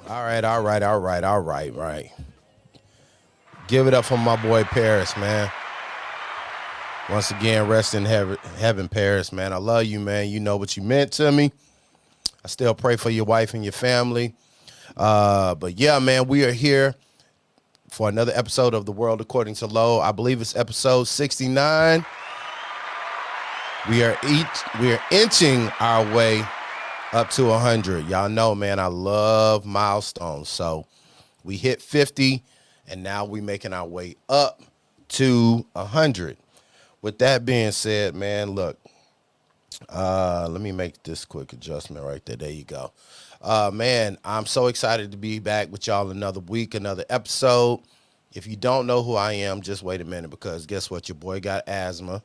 Right. Give it up for my boy Paris, man. Once again, rest in heaven, Paris, man. I love you, man. You know what you meant to me. I still pray for your wife and your family. But yeah, man, we are here for another episode of The World According to Low. I believe it's episode 69. We are inching our way up to 100. Y'all know, man, I love milestones. So we hit 50, and now we making our way up to 100. With that being said, man, look, let me make this quick adjustment right there. There you go. Man, I'm so excited to be back with y'all another week, another episode. If you don't know who I am, just wait a minute, because guess what? Your boy got asthma.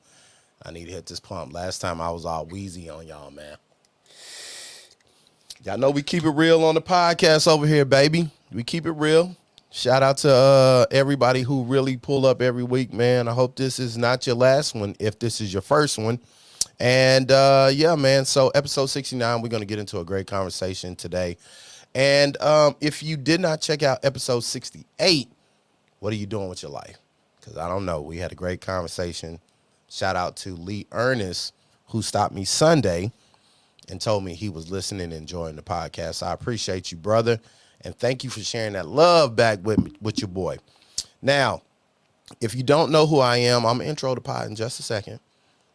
I need to hit this pump. Last time I was all wheezy on y'all, man. Y'all know we keep it real on the podcast over here, baby. We keep it real. Shout out to everybody who really pull up every week, man. I hope this is not your last one, if this is your first one. And yeah, man, so episode 69, we're going to get into a great conversation today. And if you did not check out episode 68, what are you doing with your life? Because I don't know. We had a great conversation. Shout out to Lee Ernest, who stopped me Sunday and told me he was listening and enjoying the podcast. So I appreciate you, brother. And thank you for sharing that love back with your boy. Now, if you don't know who I am, I'm going to intro the pod in just a second.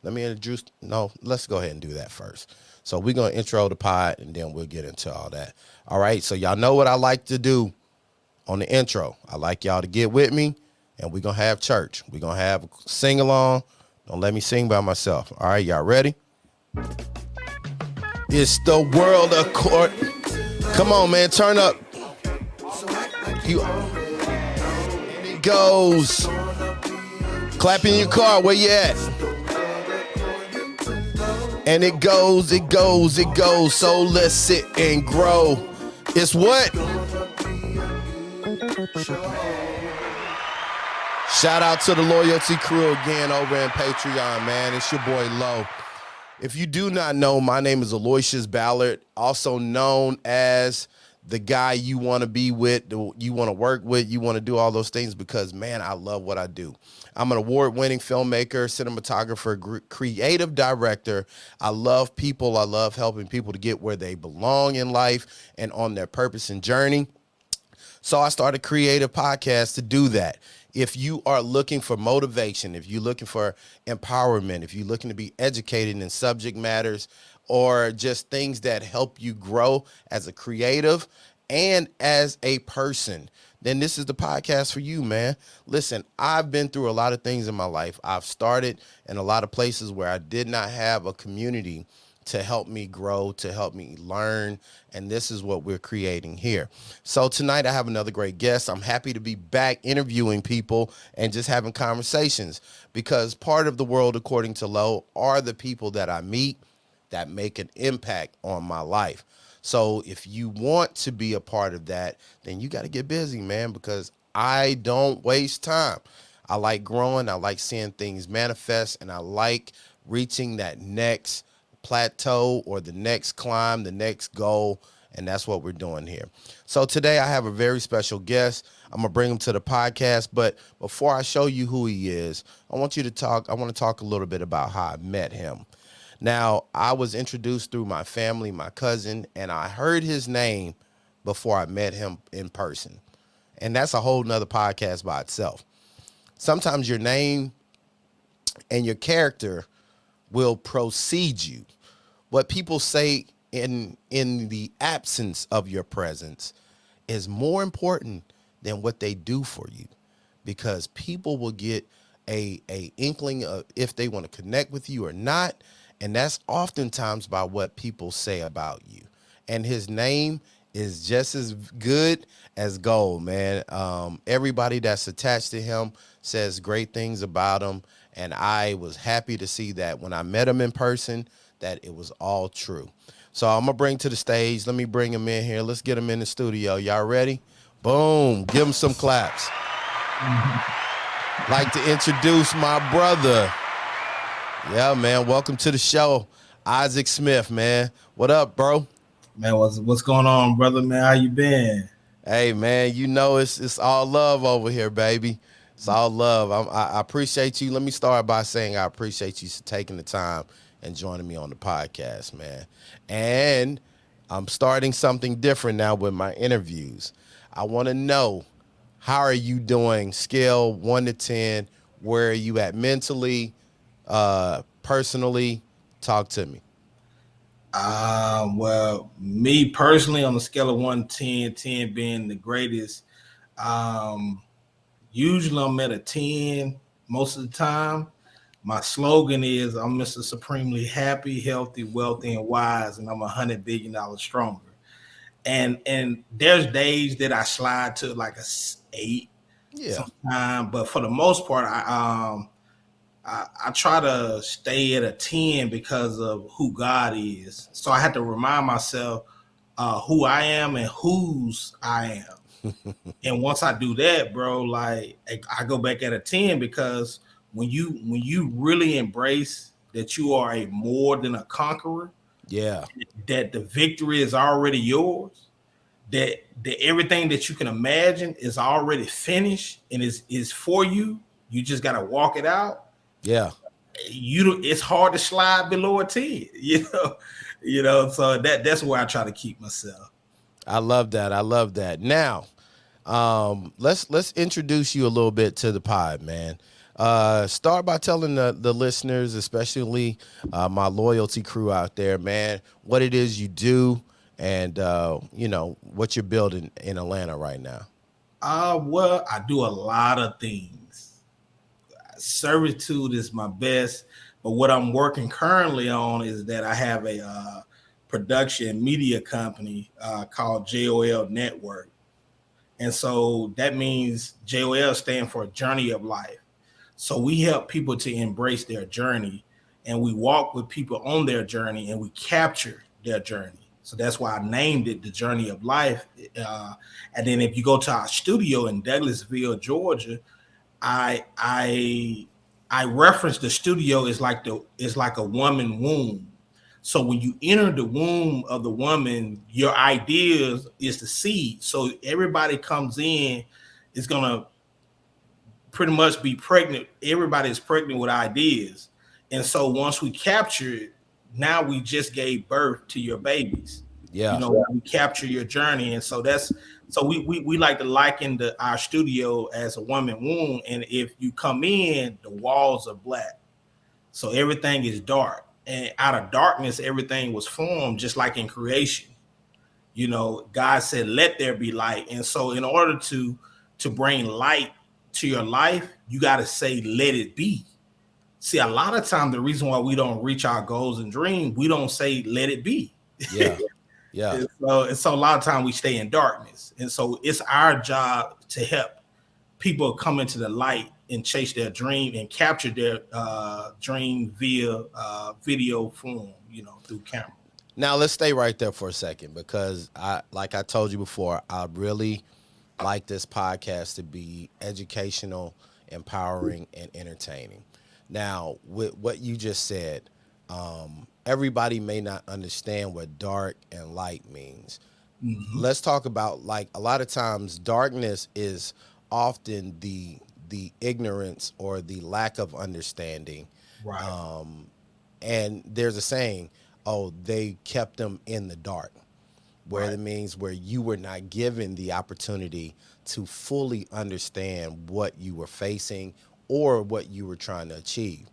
Let me introduce. No, let's go ahead and do that first. So we're going to intro the pod, and then we'll get into all that. All right, so y'all know what I like to do on the intro. I like y'all to get with me, and we're going to have church. We're going to have a sing-along. Don't let me sing by myself. All right, y'all ready? It's the world of court. Come on, man, turn up. It goes. Clap in your car, where you at? And it goes. So let's sit and grow. It's what? Shout out to the loyalty crew again over in Patreon, man. It's your boy Low. If you do not know, my name is Aloysius Ballard, also known as the guy you want to be with, you want to work with, you want to do all those things because, man, I love what I do. I'm an award-winning filmmaker, cinematographer, creative director. I love people. I love helping people to get where they belong in life and on their purpose and journey. So I started Creative Podcast to do that. If you are looking for motivation, if you're looking for empowerment, if you're looking to be educated in subject matters or just things that help you grow as a creative and as a person, then this is the podcast for you, man. Listen, I've been through a lot of things in my life. I've started in a lot of places where I did not have a community to help me grow, to help me learn, and this is what we're creating here. So tonight I have another great guest. I'm happy to be back interviewing people and just having conversations because part of the world according to Low are the people that I meet that make an impact on my life. So if you want to be a part of that, then you got to get busy, man, because I don't waste time. I like growing. I like seeing things manifest, and I like reaching that next plateau or the next climb, the next goal, and that's what we're doing here. So today I have a very special guest. I'm gonna bring him to the podcast, but before I show you who he is, I want to talk a little bit about how I met him. Now, I was introduced through my family, my cousin, and I heard his name before I met him in person. And that's a whole nother podcast by itself. Sometimes your name and your character will precede you. What people say in the absence of your presence is more important than what they do for you, because people will get a inkling of if they want to connect with you or not, and that's oftentimes by what people say about you. And his name is just as good as gold, man. Everybody that's attached to him says great things about him, and I was happy to see that when I met him in person, that it was all true. So I'm going to bring to the stage. Let me bring him in here. Let's get him in the studio. Y'all ready? Boom. Give him some claps. Like to introduce my brother. Yeah, man. Welcome to the show, Isaac Smith, man. What up, bro? Man, what's going on, brother, man? How you been? Hey man, you know it's all love over here, baby. It's all love. I appreciate you. Let me start by saying I appreciate you taking the time and joining me on the podcast, man. And I'm starting something different now with my interviews. I want to know, how are you doing? Scale 1 to 10. Where are you at mentally, personally? Talk to me. Well, me personally, on a scale of 1 to 10, 10 being the greatest, um, usually I'm at a 10 most of the time. My slogan is I'm Mr. Supremely Happy, Healthy, Wealthy, and Wise, and I'm $100 billion stronger. And there's days that I slide to like a 8 Yeah, sometimes, but for the most part, I try to stay at a 10 because of who God is. So I had to remind myself who I am and whose I am. And once I do that, bro, like I go back at a 10 because when you really embrace that you are a more than a conqueror, yeah, that the victory is already yours, that everything that you can imagine is already finished and is for you. You just gotta walk it out. yeah. It's hard to slide below a 10, so that's where I try to keep myself. I love that. I love that. Now, let's introduce you a little bit to the pod, man. Start by telling the listeners, especially my loyalty crew out there, man, what it is you do, and what you're building in Atlanta right now. Well, I do a lot of things. Servitude is my best, but what I'm working currently on is that I have a production media company called JOL Network. And so that means JOL stand for Journey of Life. So we help people to embrace their journey, and we walk with people on their journey, and we capture their journey. So that's why I named it the Journey of Life. And then if you go to our studio in Douglasville, Georgia, I I I reference the studio is like a woman womb. So when you enter the womb of the woman, your ideas is the seed. So everybody comes in is gonna pretty much be pregnant. Everybody is pregnant with ideas. And so once we capture it, now we just gave birth to your babies. Yeah, We capture your journey. And so we like to liken our studio as a woman womb. And if you come in, the walls are black. So everything is dark. And out of darkness, everything was formed, just like in creation. God said, "Let there be light." And so, in order to bring light to your life, you got to say, "Let it be." See, a lot of times, the reason why we don't reach our goals and dreams, we don't say, "Let it be." yeah, yeah. And so, a lot of time we stay in darkness, and so it's our job to help people come into the light and chase their dream and capture their dream via video form, through camera. Now let's stay right there for a second, because like I told you before, I really like this podcast to be educational, empowering, and entertaining. Now, with what you just said, everybody may not understand what dark and light means. Mm-hmm. Let's talk about, like, a lot of times darkness is often the ignorance or the lack of understanding. Right. And there's a saying, oh, they kept them in the dark, where Right. it means where you were not given the opportunity to fully understand what you were facing or what you were trying to achieve.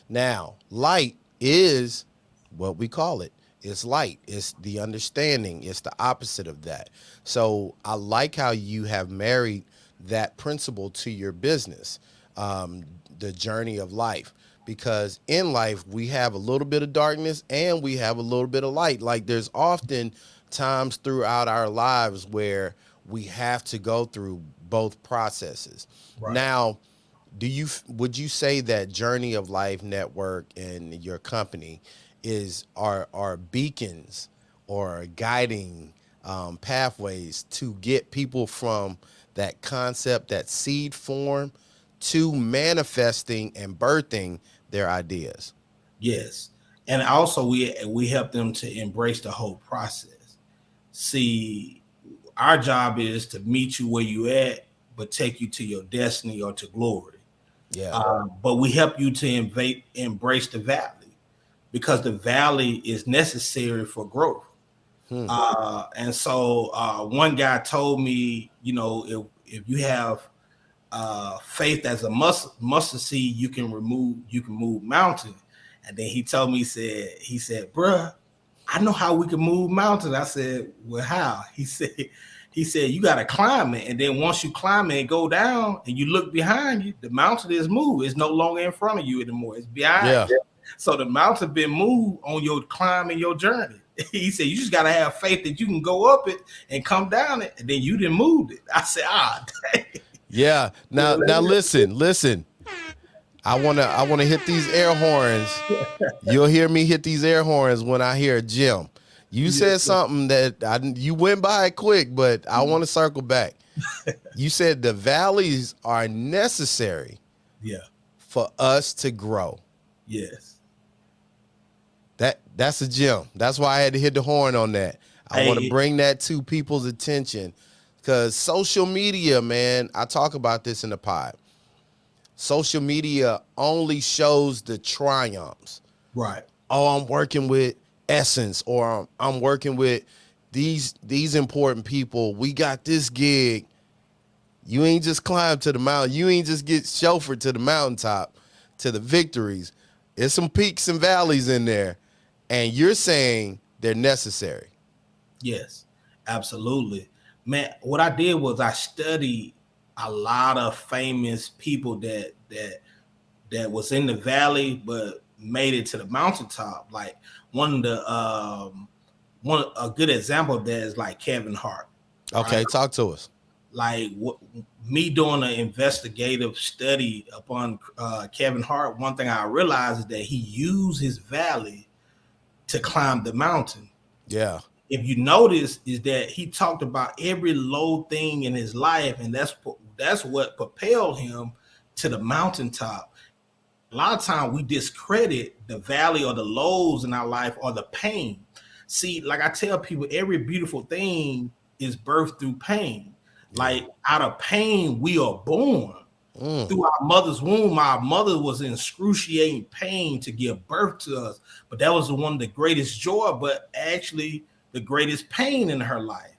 Now, light is what we call it. It's light. It's the understanding. It's the opposite of that. So I like how you have married that principle to your business, the journey of life. Because in life, we have a little bit of darkness and we have a little bit of light. Like, there's often times throughout our lives where we have to go through both processes. Right. Now, would you say that Journey of Life Network and your company are beacons or guiding pathways to get people from that concept, that seed form, to manifesting and birthing their ideas? Yes. And also we help them to embrace the whole process. See, our job is to meet you where you at, but take you to your destiny or to glory. Yeah. But we help you to embrace the valley, because the valley is necessary for growth. And so one guy told me, if you have faith as a mustard seed, you can move mountains. And then he told me, he said, bruh, I know how we can move mountains. I said, well, how? He said, you got to climb it. And then once you climb it and go down and you look behind you, the mountain is moved. It's no longer in front of you anymore. It's behind you. So the mountain been moved on your climb and your journey. He said, you just got to have faith that you can go up it and come down it. And then you didn't move it. I said, dang. Yeah. Now listen. I wanna hit these air horns. You'll hear me hit these air horns when I hear Jim. You said something that you went by it quick, but I want to circle back. You said the valleys are necessary for us to grow. Yes. That's a gem. That's why I had to hit the horn on that. I want to bring that to people's attention, because social media, man, I talk about this in the pod. Social media only shows the triumphs. Right. Oh, I'm working with Essence, or I'm working with these important people. We got this gig. You ain't just climb to the mountain. You ain't just get chauffeured to the mountaintop, to the victories. There's some peaks and valleys in there, and you're saying they're necessary. Yes, absolutely. Man, what I did was I studied a lot of famous people that was in the valley but made it to the mountaintop. Like a good example of that is like Kevin Hart. Okay, right? Talk to us. Like me doing an investigative study upon Kevin Hart, one thing I realized is that he used his valley to climb the mountain. Yeah. If you notice, is that he talked about every low thing in his life, and that's what propelled him to the mountaintop. A lot of times we discredit the valley or the lows in our life or the pain. See, like I tell people, every beautiful thing is birthed through pain. Like out of pain, we are born. Through our mother's womb, our mother was in excruciating pain to give birth to us. But that was one of the greatest joy, but actually the greatest pain in her life.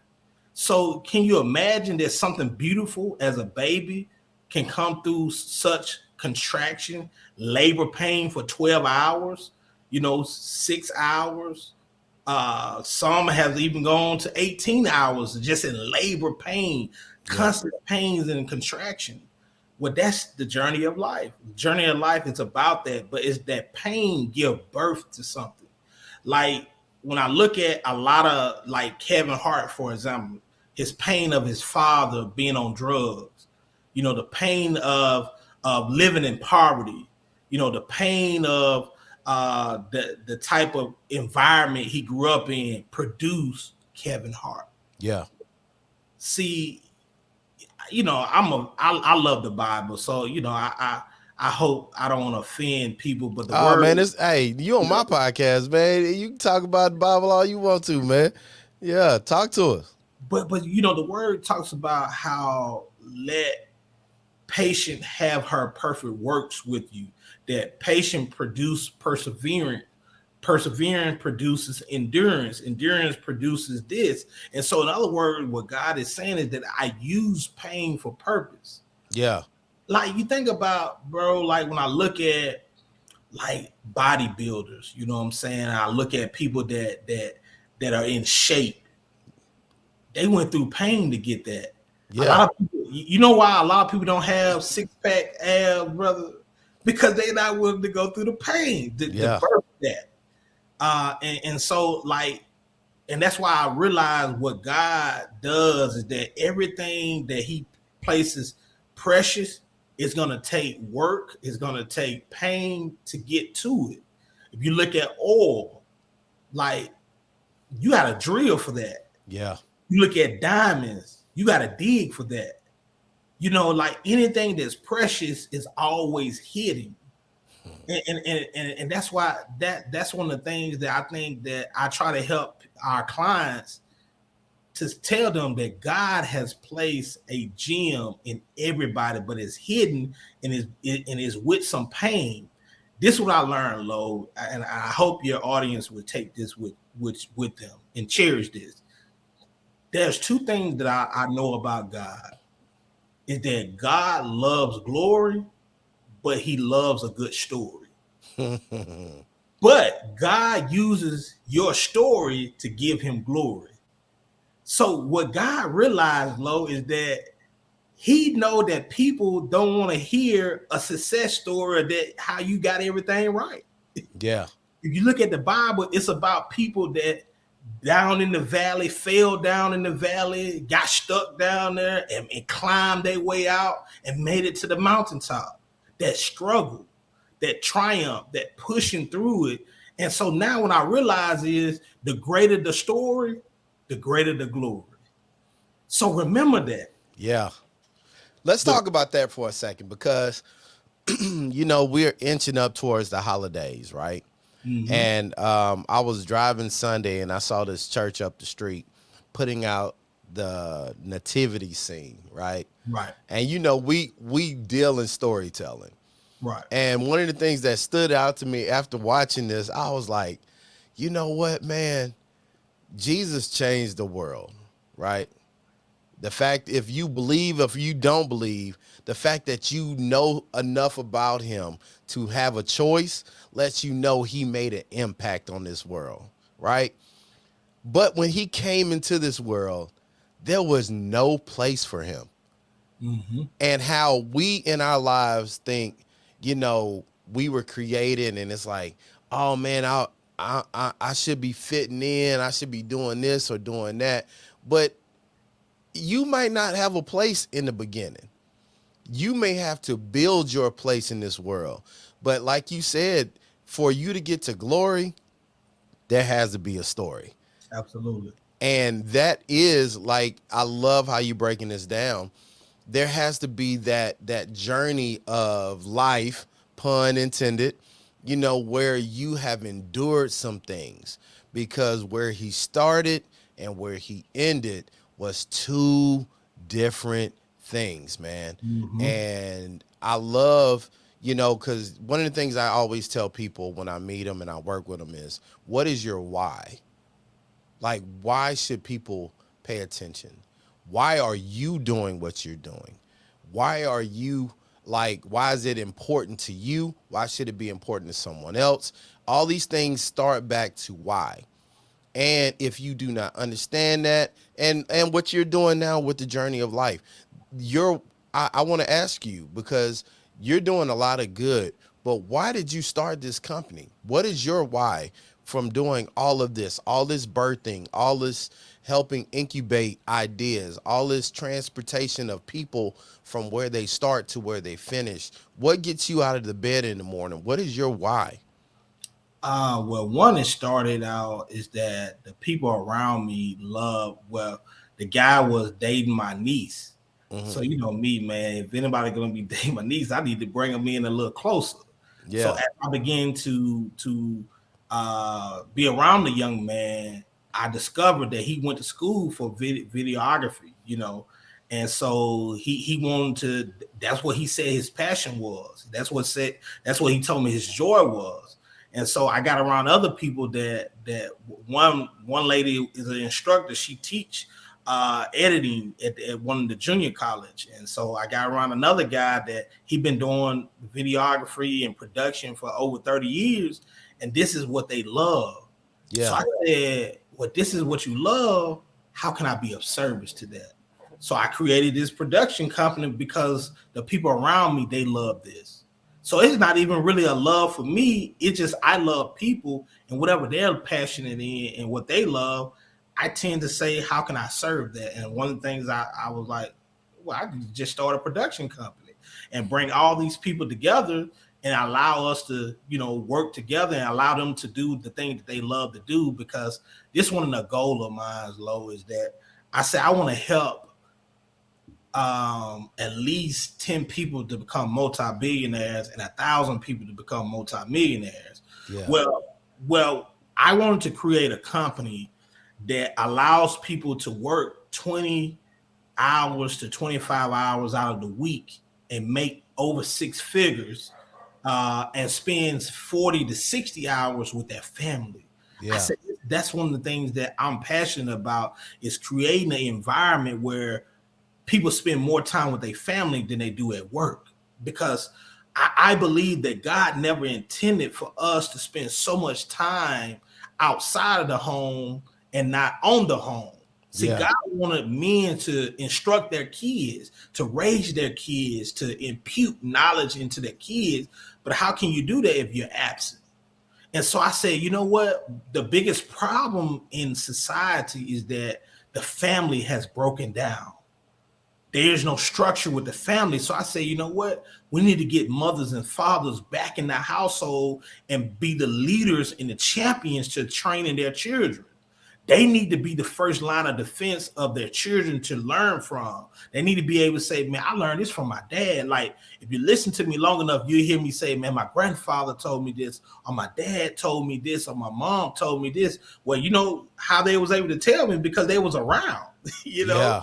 So can you imagine that something beautiful as a baby can come through such contraction, labor pain for 12 hours, 6 hours? Some have even gone to 18 hours just in labor pain, constant pains and contraction. Well, that's the journey of life. The journey of life is about that, but it's that pain give birth to something. Like when I look at a lot of like Kevin Hart, for example, his pain of his father being on drugs, the pain of living in poverty, the pain of the type of environment he grew up in produced Kevin Hart. Yeah. See, I love the Bible, so I hope I don't want to offend people, but the word, man, you on my podcast, man. You can talk about the Bible all you want to, man. Yeah, talk to us. But the word talks about how let patient have her perfect works with you. That patient produce perseverance. Perseverance produces endurance. Endurance produces this. And so, in other words, what God is saying is that I use pain for purpose. Yeah. Like you think about, bro, like when I look at like bodybuilders, you know what I'm saying? I look at people that are in shape. They went through pain to get that. Yeah. A lot of people, you know why a lot of people don't have six-pack abs, brother? Because they're not willing to go through the pain to birth that. And so like, and that's why I realize what God does is that everything that he places precious is going to take work, is going to take pain to get to it. If you look at oil, like you got to drill for that. Yeah. You look at diamonds, you got to dig for that. Like anything that's precious is always hidden. And that's why that's one of the things that I think that I try to help our clients to tell them that God has placed a gem in everybody, but it's hidden and is with some pain. This is what I learned, Lo, and I hope your audience would take this with them and cherish this. There's two things that I know about God is that God loves glory, but he loves a good story. But God uses your story to give him glory. So what God realized, Lo, is that he know that people don't want to hear a success story that how you got everything right. Yeah. If you look at the Bible, it's about people that down in the valley, fell down in the valley, got stuck down there and climbed their way out and made it to the mountaintop. That struggle, that triumph, that pushing through it. And so now what I realize is the greater the story, the greater the glory. So remember that. Yeah. Let's talk about that for a second because, we're inching up towards the holidays, right? Mm-hmm. And I was driving Sunday and I saw this church up the street putting out the nativity scene, right? Right. And, we deal in storytelling. Right. And one of the things that stood out to me after watching this, I was like, you know what, man? Jesus changed the world, right? The fact, if you believe, if you don't believe, the fact that you know enough about him to have a choice lets you know he made an impact on this world, right? But when he came into this world, there was no place for him. Mm-hmm. And how we in our lives think, we were created and it's like, oh man, I should be fitting in. I should be doing this or doing that. But you might not have a place in the beginning. You may have to build your place in this world. But like you said, for you to get to glory, there has to be a story. Absolutely. And that is like, I love how you're breaking this down. There has to be that journey of life, pun intended, where you have endured some things, because where he started and where he ended was two different things, man. Mm-hmm. And I love, because one of the things I always tell people when I meet them and I work with them is, what is your why? Like, why should people pay attention? Why are you doing what you're doing? Why are you why is it important to you? Why should it be important to someone else? All these things start back to why. And if you do not understand that and what you're doing now with the journey of life, I want to ask you, because you're doing a lot of good, but why did you start this company? What is your why from doing all of this birthing, all this helping incubate ideas, all this transportation of people from where they start to where they finish? What gets you out of the bed in the morning? What is your why? Well, one that started out is that the people around me the guy was dating my niece. Mm-hmm. So, me, man, if anybody going to be dating my niece, I need to bring them in a little closer. Yeah. So as I began to be around the young man, I discovered that he went to school for videography, and so he wanted to. That's what he said his passion was. That's what he told me his joy was. And so I got around other people that one lady is an instructor. She teach editing at one of the junior college. And so I got around another guy that he'd been doing videography and production for over 30 years. And this is what they love. Yeah. So I said, well, this is what you love. How can I be of service to that? So I created this production company because the people around me, they love this. So it's not even really a love for me. It's just I love people, and whatever they're passionate in and what they love, I tend to say, how can I serve that? And one of the things I was like, well, I could just start a production company and bring all these people together and allow us to, work together and allow them to do the thing that they love to do. Because this one of the goal of mine, Lo, is that I say I want to help at least 10 people to become multi-billionaires and 1,000 people to become multi-millionaires. Yeah. Well, I wanted to create a company that allows people to work 20 hours to 25 hours out of the week and make over six figures, and spends 40 to 60 hours with their family. I Yeah. said that's one of the things that I'm passionate about, is creating an environment where people spend more time with their family than they do at work. Because I believe that God never intended for us to spend so much time outside of the home and not on the home. See, Yeah. God wanted men to instruct their kids, to raise their kids, to impute knowledge into their kids. But how can you do that if you're absent? And so I said, you know what? The biggest problem in society is that the family has broken down. There's no structure with the family. So I say, you know what? We need to get mothers and fathers back in the household and be the leaders and the champions to training their children. They need to be the first line of defense of their children to learn from. They need to be able to say, man, I learned this from my dad. Like, if you listen to me long enough, you hear me say, man, my grandfather told me this, or my dad told me this, or my mom told me this. Well, you know how they was able to tell me? Because they was around, you know. Yeah.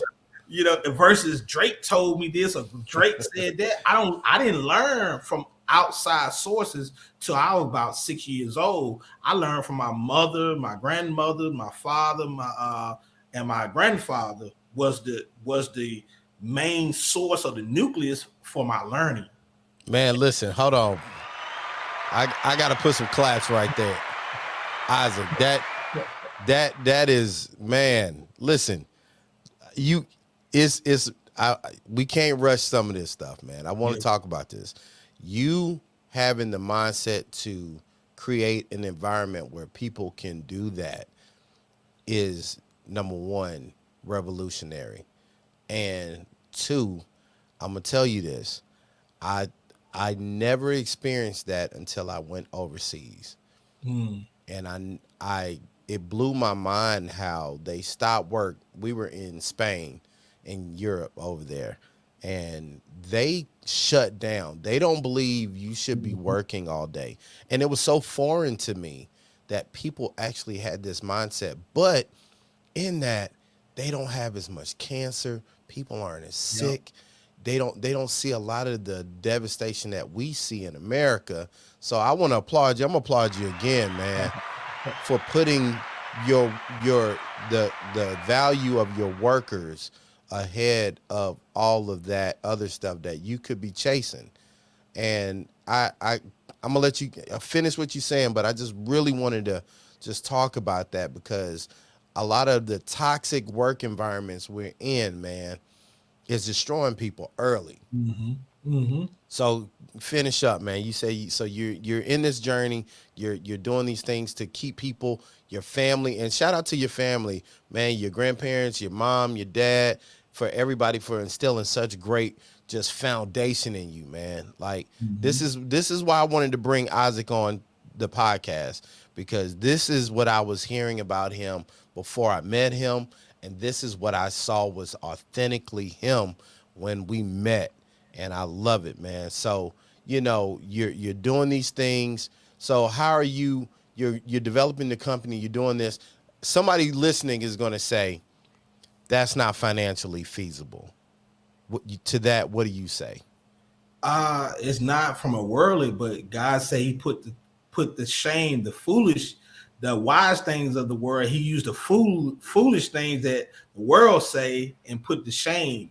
You know, versus Drake told me this or Drake said that. I didn't learn from outside sources till I was about 6 years old. I learned from my mother, my grandmother, my father, and my grandfather was the main source of the nucleus for my learning. Man, listen, hold on. I gotta put some claps right there. Isaac, that is, man, listen, we can't rush some of this stuff, man. I want to talk about this. You having the mindset to create an environment where people can do that is, number one, revolutionary. And two, I'm gonna tell you this. I never experienced that until I went overseas. And it blew my mind how they stopped work. We were in Spain, in Europe over there, and they shut down. They don't believe you should be working all day. And it was so foreign to me that people actually had this mindset. But in that, they don't have as much cancer. People aren't as sick. They don't see a lot of the devastation that we see in America. So I want to applaud you. I'm gonna applaud you again, man, for putting the value of your workers ahead of all of that other stuff that you could be chasing. And I'm gonna let you finish what you're saying, but I just really wanted to just talk about that, because a lot of the toxic work environments we're in, man, is destroying people early. So finish up, man. You say, so you're in this journey. You're doing these things to keep people, your family, and shout out to your family, man. Your grandparents, your mom, your dad, for everybody for instilling such great just foundation in you, man. Like this is why I wanted to bring Isaac on the podcast, because this is what I was hearing about him before I met him, and this is what I saw was authentically him when we met. And I love it, man. So, you know, you're doing these things. So how are you're developing the company, you're doing this. Somebody listening is going to say, that's not financially feasible. To that, what do you say? It's not from a worldly, but God say he put the shame, the foolish, the wise things of the world. He used the foolish things that the world say and put the shame,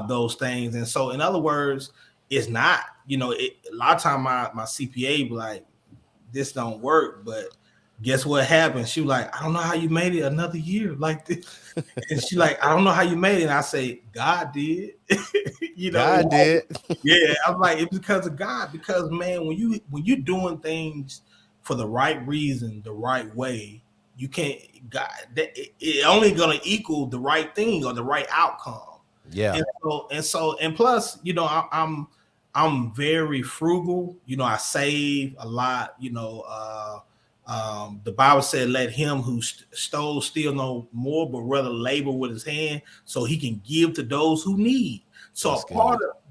those things. And so, in other words, it's not, you know, a lot of time my CPA be like, this don't work, but guess what happened? She was like, I don't know how you made it another year like this. And she like, I don't know how you made it. And I say, God did. You know, God did. yeah. I'm like, it's because of God. Because man, when you're doing things for the right reason, the right way, you can't. God, it only gonna equal the right thing or the right outcome. Yeah. And plus, you know, I'm very frugal. You know, I save a lot. You know, the Bible said, "Let him who stole steal no more, but rather labor with his hand, so he can give to those who need." So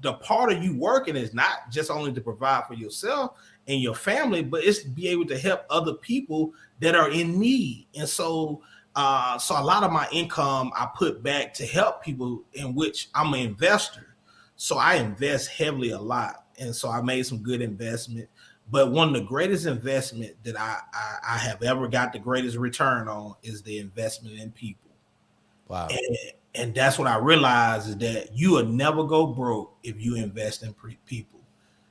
the part of you working is not just only to provide for yourself and your family, but it's to be able to help other people that are in need. And so So a lot of my income I put back to help people, in which I'm an investor. So I invest heavily a lot. And so I made some good investment. But one of the greatest investment that I have ever got the greatest return on is the investment in people. Wow. And that's what I realized, is that you will never go broke if you invest in people.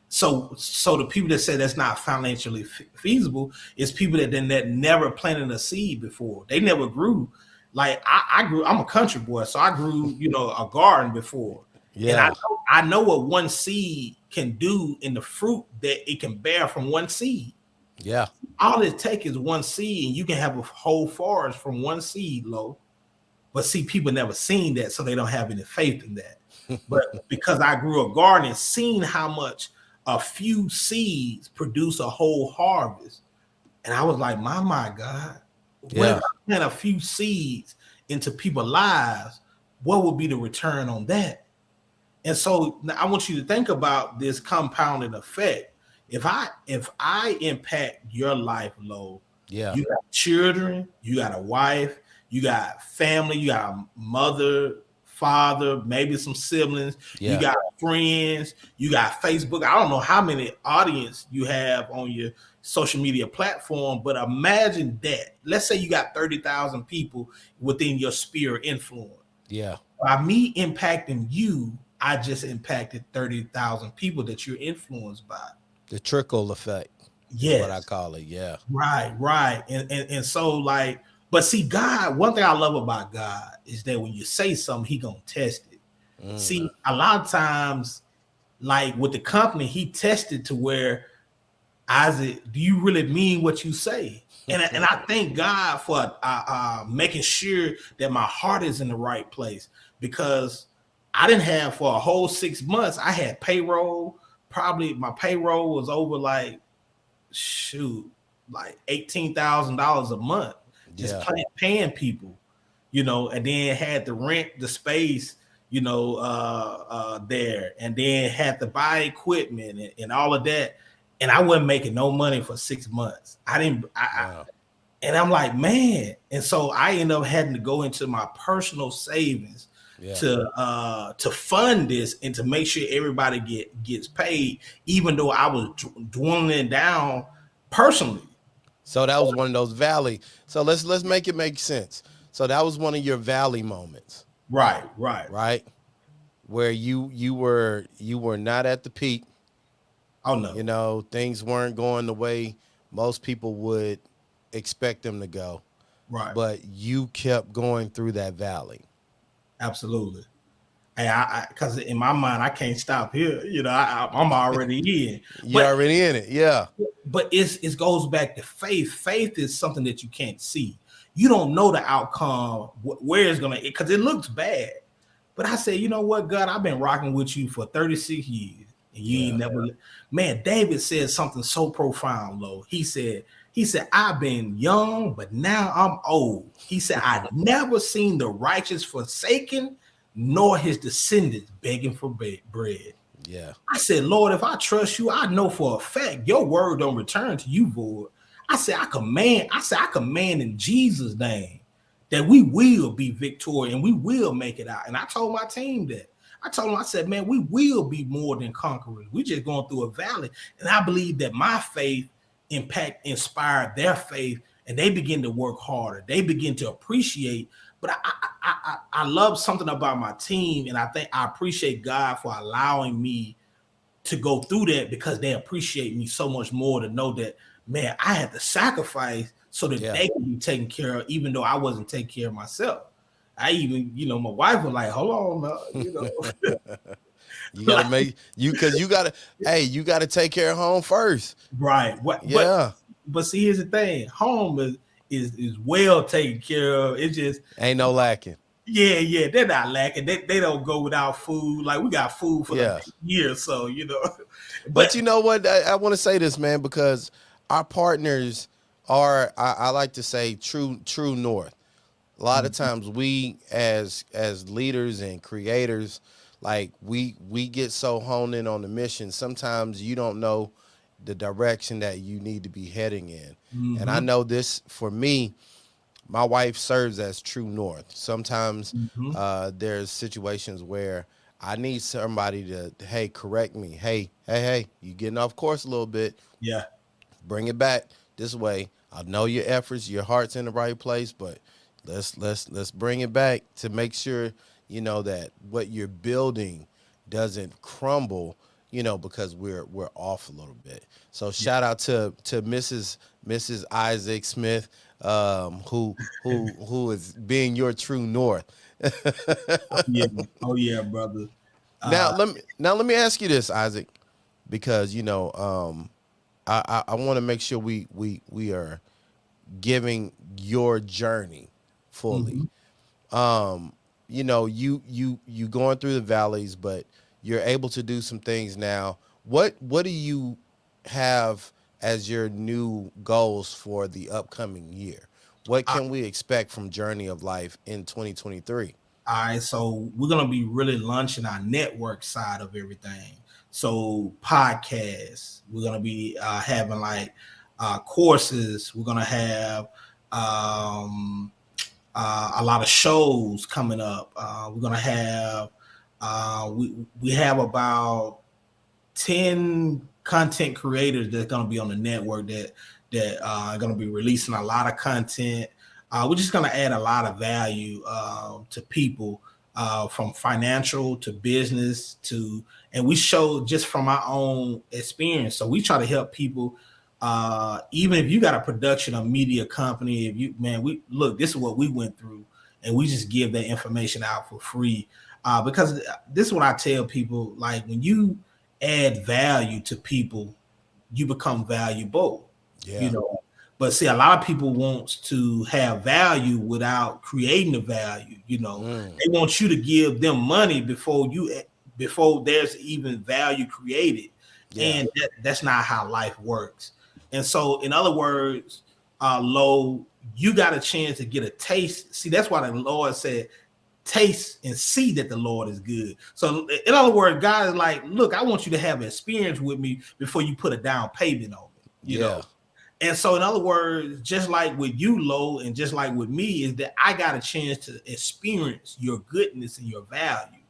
So the people that say that's not financially feasible is people that never planted a seed before. They never grew. Like I grew. I'm a country boy, so I grew, a garden before, and Yeah. I know what one seed can do in the fruit that it can bear from one seed. Yeah. All it takes is one seed, and you can have a whole forest from one seed, low. But see, people never seen that, so they don't have any faith in that. But because I grew a garden and seen how much a few seeds produce a whole harvest, and I was like, my God, what if Yeah. I plant a few seeds into people's lives? What would be the return on that? And so I want you to think about this compounding effect. If I impact your life, Lo, Yeah. you got children, you got a wife, you got family, you got a mother, father, maybe some siblings, you Yeah. got friends, you got Facebook. I don't know how many audience you have on your social media platform, but imagine that. Let's say you got 30,000 people within your sphere of influence. Yeah. By me impacting you, I just impacted 30,000 people that you're influenced by. The trickle effect is what I Yes. call it. Yeah. Right. And so, like, but see, God, one thing I love about God is that when you say something, he gonna test it. See, a lot of times, like with the company, he tested to where, Isaac, do you really mean what you say? And I thank God for making sure that my heart is in the right place, because I didn't have, for a whole 6 months, I had payroll. Probably my payroll was over like, shoot, like $18,000 a month, just Yeah. paying people, and then had to rent the space, there, and then had to buy equipment and all of that. And I wasn't making no money for 6 months. I didn't, Wow. and I'm like, man. And so I ended up having to go into my personal savings Yeah. to fund this and to make sure everybody gets paid, even though I was dwindling down personally. So that was one of those valley. So let's make it make sense. So that was one of your valley moments, Right. right? Where you were not at the peak. Oh no. Things weren't going the way most people would expect them to go, Right. but you kept going through that valley. Absolutely. Hey, because in my mind, I can't stop here. I'm already in. You're But already in it. Yeah. it goes back to faith. Faith is something that you can't see. You don't know the outcome, where it's gonna, because it looks bad. But I said, you know what, God, I've been rocking with you for 36 years, and you ain't Yeah. never. Man, David said something so profound, Lo. He said, I've been young, but now I'm old. He said, I've never seen the righteous forsaken, nor his descendants begging for bread. Yeah. I said, Lord, if I trust you, I know for a fact your word don't return to you void. I command in Jesus' name that we will be victorious and we will make it out. And I told my team that. I told them, I said, man, we will be more than conquerors. We're just going through a valley. And I believe that my faith inspired their faith, and they begin to work harder. They begin to appreciate. But I love something about my team, and I think I appreciate God for allowing me to go through that, because they appreciate me so much more to know that, man, I had to sacrifice so that Yeah. they could be taken care of, even though I wasn't taking care of myself. I even, my wife was like, hold on, You gotta make you because you gotta take care of home first. right. What Yeah. but see, here's the thing. Home is well taken care of. It's just, Ain't no lacking. yeah, they're not lacking. They don't go without food. Like, we got food for the Yeah. next year, so But But you know what? I want to say this, man, because our partners are, I like to say, true north. A lot of times we as leaders and creators, like we get so honed in on the mission. Sometimes you don't know the direction that you need to be heading in. And I Mhm. know this for me, my wife serves as true north. Sometimes Mhm. there's situations where I need somebody to, hey, correct me. Hey, you getting off course a little bit. Yeah. Bring it back this way. I know your efforts, your heart's in the right place, but let's bring it back to make sure that what you're building doesn't crumble, because we're off a little bit. So Yeah. shout out to Mrs. Isaac Smith, who is being your true north. Oh yeah. Oh yeah, brother. Now Uh, let me ask you this, Isaac, because I want to make sure we are giving your journey fully. mhm. You going through the valleys, but you're able to do some things now. What do you have as your new goals for the upcoming year? What Uh, can we expect from Journey of Life in 2023? all right, so we're gonna be really launching our network side of everything. So podcasts, we're gonna be having like courses. We're gonna have um, a lot of shows coming up. We're gonna have we have about 10 content creators that's going to be on the network that are going to be releasing a lot of content. We're just going to add a lot of value to people, from financial to business to, and we show just from our own experience. So we try to help people. Even if you got a production or media company, if you, man, we look, this is what we went through, and we just give that information out for free. Because this is what I tell people, like when you add value to people, you become valuable, you Yeah. know. But see, a lot of people wants to have value without creating the value, you know. Mm, They want you to give them money before there's even value created. yeah. And that's not how life works. And so, in other words, Lo, you got a chance to get a taste. See, that's why the Lord said, taste and see that the Lord is good. So, in other words, God is like, look, I want you to have experience with me before you put a down payment on me, you Yeah. know. And so, in other words, just like with you, Lo, and just like with me, is that I got a chance to experience your goodness and your value.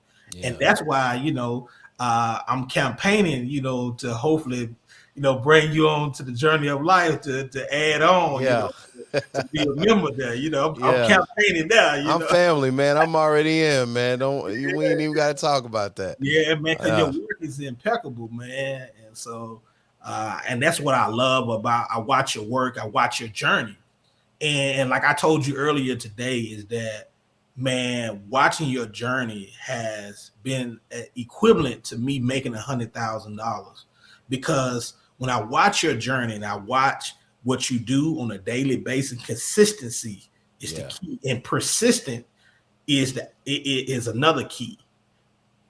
And Yeah. that's why, I'm campaigning, to hopefully, bring you on to the journey of life to add on, Yeah. to be a member there. I'm Yeah. campaigning there, I'm family, man. I'm already in, man. We ain't even got to talk about that. Yeah, man, because your Yeah. work is impeccable, man. And so, and that's what I love about. I watch your work, I watch your journey, and like I told you earlier today, is that, man, watching your journey has been equivalent to me making $100,000, because when I watch your journey and I watch what you do on a daily basis, consistency is the Yeah. key, and persistent it is another key.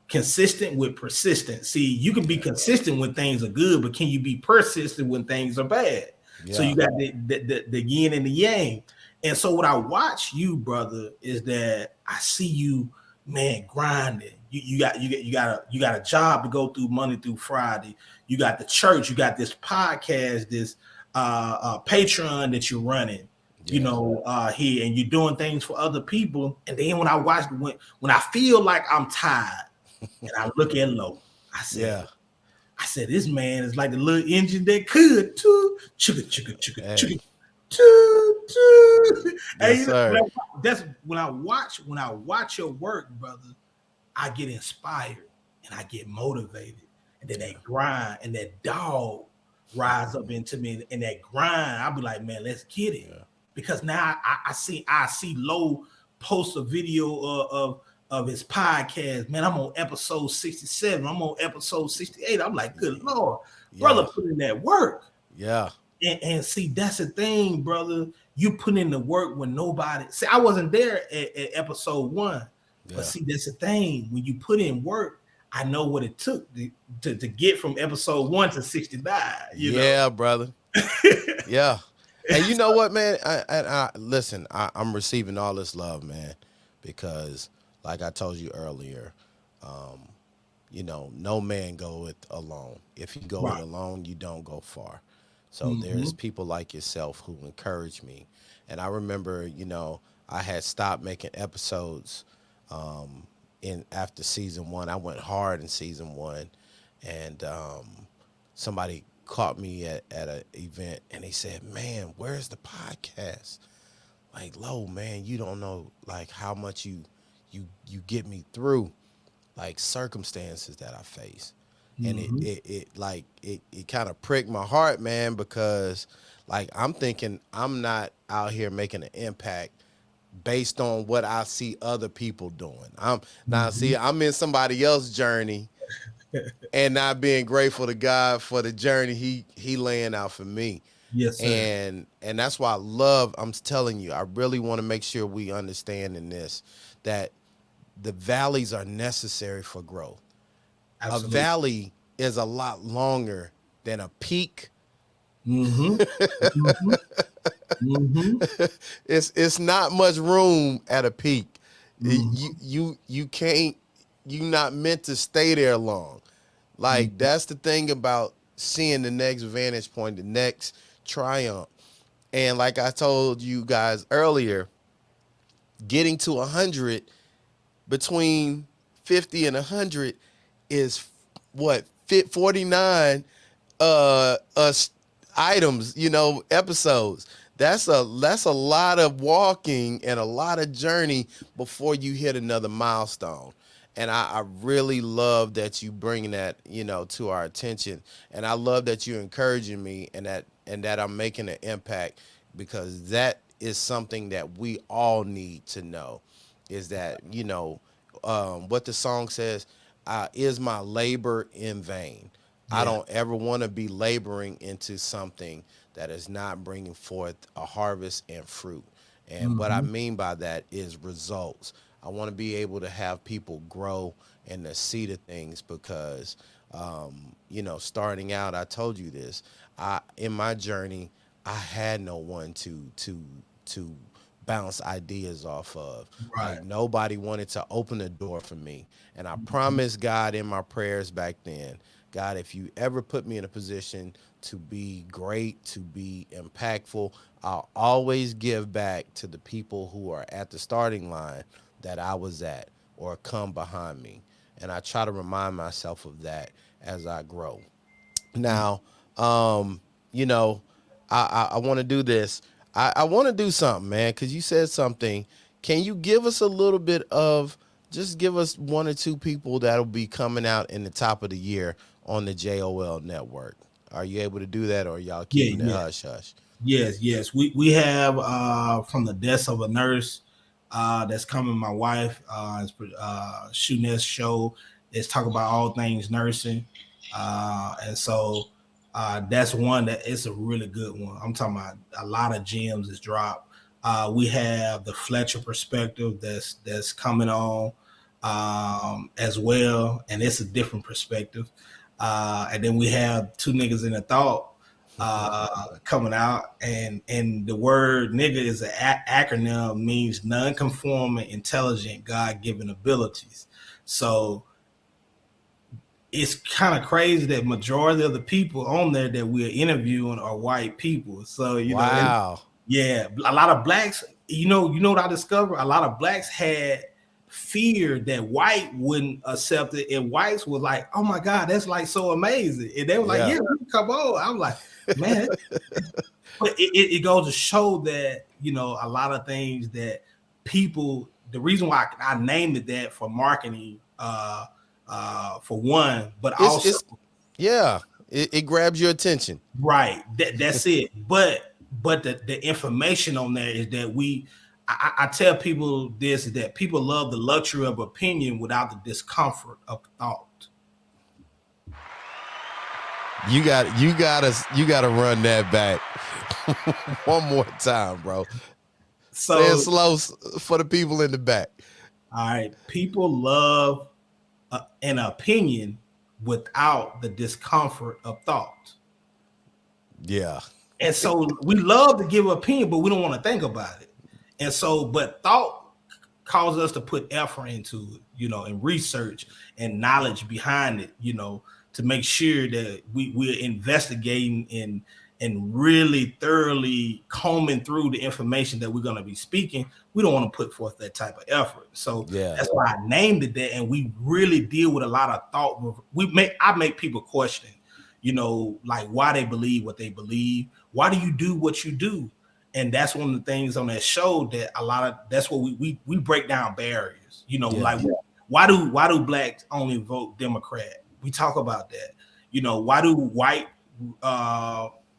Consistent with persistent. See, you can be Yeah. consistent when things are good, but can you be persistent when things are bad? So Yeah. you got the yin and the yang. And so what I watch you, brother, is that I see you, man, grinding. You got a job to go through Monday through Friday. You got the church. You got this podcast, this Patreon that you're running. Yeah. Here, and you're doing things for other people. And then when I watch, when I feel like I'm tired, and I look at Low. I said, Yeah. I said, this man is like the little engine that could too. Chugga, chugga, chugga, Hey. chugga, choo, choo. Yes, Hey, sir. that's when I watch your work, brother, I get inspired and I get motivated. And then that grind and that dog rise up into me. And that grind, I'll be like, man, let's get it. Yeah. Because now I see Low post a video of his podcast. Man, I'm on episode 67. I'm on episode 68. I'm like, good Lord, brother, Yeah. put in that work. Yeah. And see, that's the thing, brother. You put in the work when nobody. See, I wasn't there at episode 1, but Yeah. see, that's the thing. When you put in work, I know what it took to get from episode 1 to 69. Yeah, brother. Yeah. And you know what, man? I listen. I'm receiving all this love, man, because, like I told you earlier, no man go it alone. If you go it Right. alone, you don't go far. So there's Mm-hmm. people like yourself who encourage me. And I remember, I had stopped making episodes in after season one. I went hard in season one, and somebody caught me at an event, and they said, "Man, where's the podcast?" Like, Lo, man, you don't know like how much you get me through like circumstances that I face. And it Mm-hmm. it, it like it kind of pricked my heart, man, because like I'm thinking I'm not out here making an impact based on what I see other people doing. I'm now Mm-hmm. see I'm in somebody else's journey and not being grateful to God for the journey he laying out for me. Yes, sir. And that's why I love, I'm telling you, I really want to make sure we understand in this that the valleys are necessary for growth. A Absolutely. valley is a lot longer than a peak. Mm-hmm. Mm-hmm. Mm-hmm. It's not much room at a peak. Mm-hmm. You can't, you not meant to stay there long. Like that's the thing about seeing the next vantage point, the next triumph. And like I told you guys earlier, getting to 100, between 50 and 100 is what, fit 49 items, episodes. That's a lot of walking and a lot of journey before you hit another milestone. And I really love that you bring that, to our attention. And I love that you're encouraging me, and that I'm making an impact, because that is something that we all need to know, is that, what the song says, is my labor in vain? I Yeah. don't ever want to be laboring into something that is not bringing forth a harvest and fruit. And what I Mm-hmm. mean by that is results. I want to be able to have people grow and to see the things, because, starting out, I told you this. In my journey, I had no one to bounce ideas off of. Right. Like nobody wanted to open the door for me. And I Mm-hmm. promised God in my prayers back then, God, if you ever put me in a position to be great, to be impactful, I'll always give back to the people who are at the starting line that I was at, or come behind me. And I try to remind myself of that as I grow. Now, um, you know, I want to do this. I want to do something, man, because you said something. Can you give us a little bit of, just give us one or two people that'll be coming out in the top of the year on the JOL network? Are you able to do that, or y'all Yeah, keeping it yeah. hush hush? Yes, yes. We have from the death of a nurse that's coming. My wife is shooting this show. It's talking about all things nursing, and so that's one that it's a really good one. I'm talking about a lot of gems is dropped. We have the Fletcher perspective that's coming on as well, and it's a different perspective. And then we have two niggas in a thought coming out, and the word nigga is an acronym, means non-conforming intelligent god-given abilities. So it's kind of crazy that majority of the people on there that we're interviewing are white people. So and Wow. yeah, a lot of blacks, you know what I discovered, a lot of blacks had fear that white wouldn't accept it, and whites was like, oh my god, that's like so amazing, and they were like, Yeah. yeah, come on. I'm like, man. But it goes to show that, a lot of things that people, the reason why I named it that for marketing, for one, but also, It's yeah. It grabs your attention. right, that's it. But the information on there is that I tell people this, is that people love the luxury of opinion without the discomfort of thought. You gotta run that back one more time, bro. Say it So, slow for the people in the back. all right, people love an opinion without the discomfort of thought. Yeah. And so we love to give an opinion, but we don't want to think about it. And so, but thought causes us to put effort into it, and research and knowledge behind it, to make sure that we're investigating and really thoroughly combing through the information that we're going to be speaking, we don't want to put forth that type of effort. So that's why I named it that. And we really deal with a lot of thought. I make people question, like why they believe what they believe. Why do you do what you do? And that's one of the things on that show that that's what we break down barriers, like why do blacks only vote Democrat? We talk about that. Why do white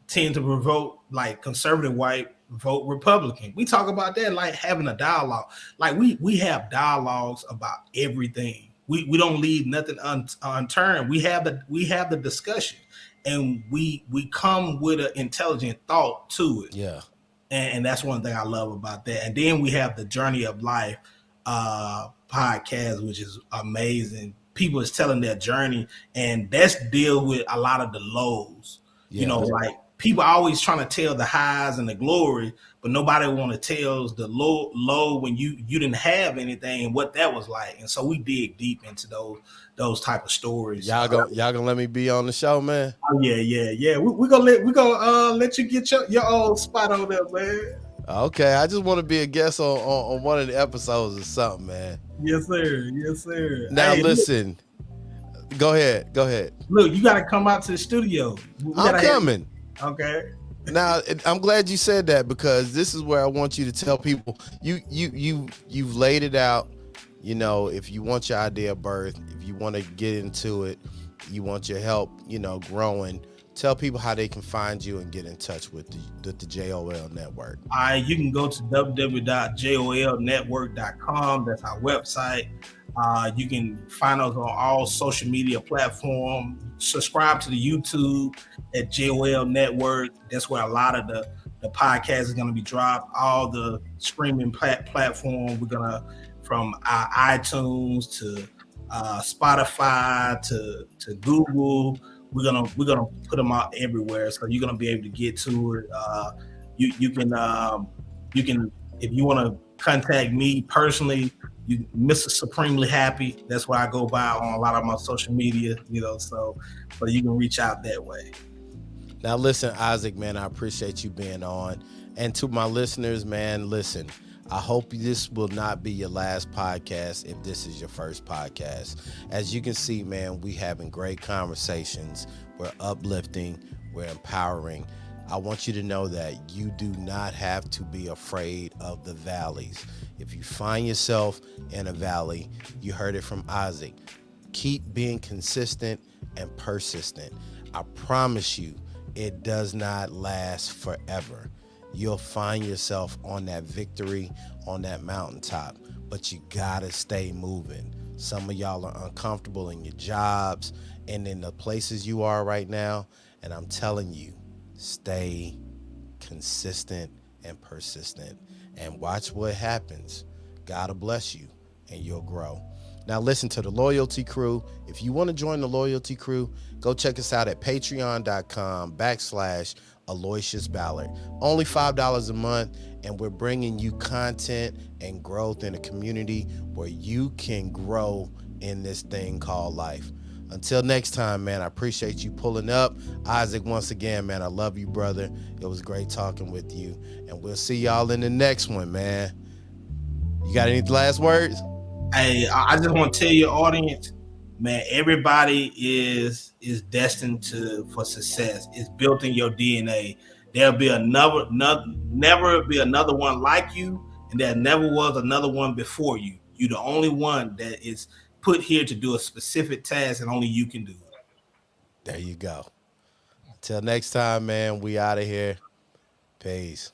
tend to vote, like conservative white vote Republican? We talk about that, like having a dialogue. Like we have dialogues about everything. We don't leave nothing unturned. We have the discussion, and we come with an intelligent thought to it. Yeah. And that's one thing I love about that. And then we have the Journey of Life podcast, which is amazing. People is telling their journey, and that's deal with a lot of the lows. Like people are always trying to tell the highs and the glory, but nobody want to tell the low when you didn't have anything and what that was like. And so we dig deep into those type of stories. Y'all gonna let me be on the show, man? Oh yeah. We gonna let you get your old spot on there, man. Okay, I just want to be a guest on one of the episodes or something, man. Yes, sir. Now listen, go ahead. Look, you got to come out to the studio. I'm coming. Okay. Now I'm glad you said that, because this is where I want you to tell people you've laid it out. If you want your idea of birth, if you want to get into it, you want your help, growing. Tell people how they can find you and get in touch with the JOL Network. All right, you can go to www.jolnetwork.com. That's our website. You can find us on all social media platforms. Subscribe to the YouTube at JOL Network. That's where a lot of the podcast is going to be dropped. All the streaming platforms, we're going to, from iTunes to Spotify to Google. We're gonna put them out everywhere, so you're gonna be able to get to it. You can if you want to contact me personally, you Mr. Supremely Happy. That's what I go by on a lot of my social media, so you can reach out that way. Now listen, Isaac, man, I appreciate you being on, and to my listeners, man, listen. I hope this will not be your last podcast if this is your first podcast. As you can see, man, we having great conversations. We're uplifting. We're empowering. I want you to know that you do not have to be afraid of the valleys. If you find yourself in a valley, you heard it from Isaac. Keep being consistent and persistent. I promise you, it does not last forever. You'll find yourself on that victory, on that mountaintop, but you gotta stay moving. Some of y'all are uncomfortable in your jobs and in the places you are right now, and I'm telling you, stay consistent and persistent, and watch what happens. God will bless you, and you'll grow. Now listen to the Loyalty Crew. If you want to join the Loyalty Crew, go check us out at patreon.com/Aloysius Ballard. Only $5 a month, and we're bringing you content and growth in a community where you can grow in this thing called life. Until next time, man, I appreciate you pulling up. Isaac, once again, man, I love you, brother. It was great talking with you, and we'll see y'all in the next one, man. You got any last words? Hey, I just want to tell your audience, man, everybody is destined for success. It's built in your DNA. There'll be never be another one like you, and there never was another one before you. You're the only one that is put here to do a specific task, and only you can do it. There you go. Until next time, man, we out of here. Peace.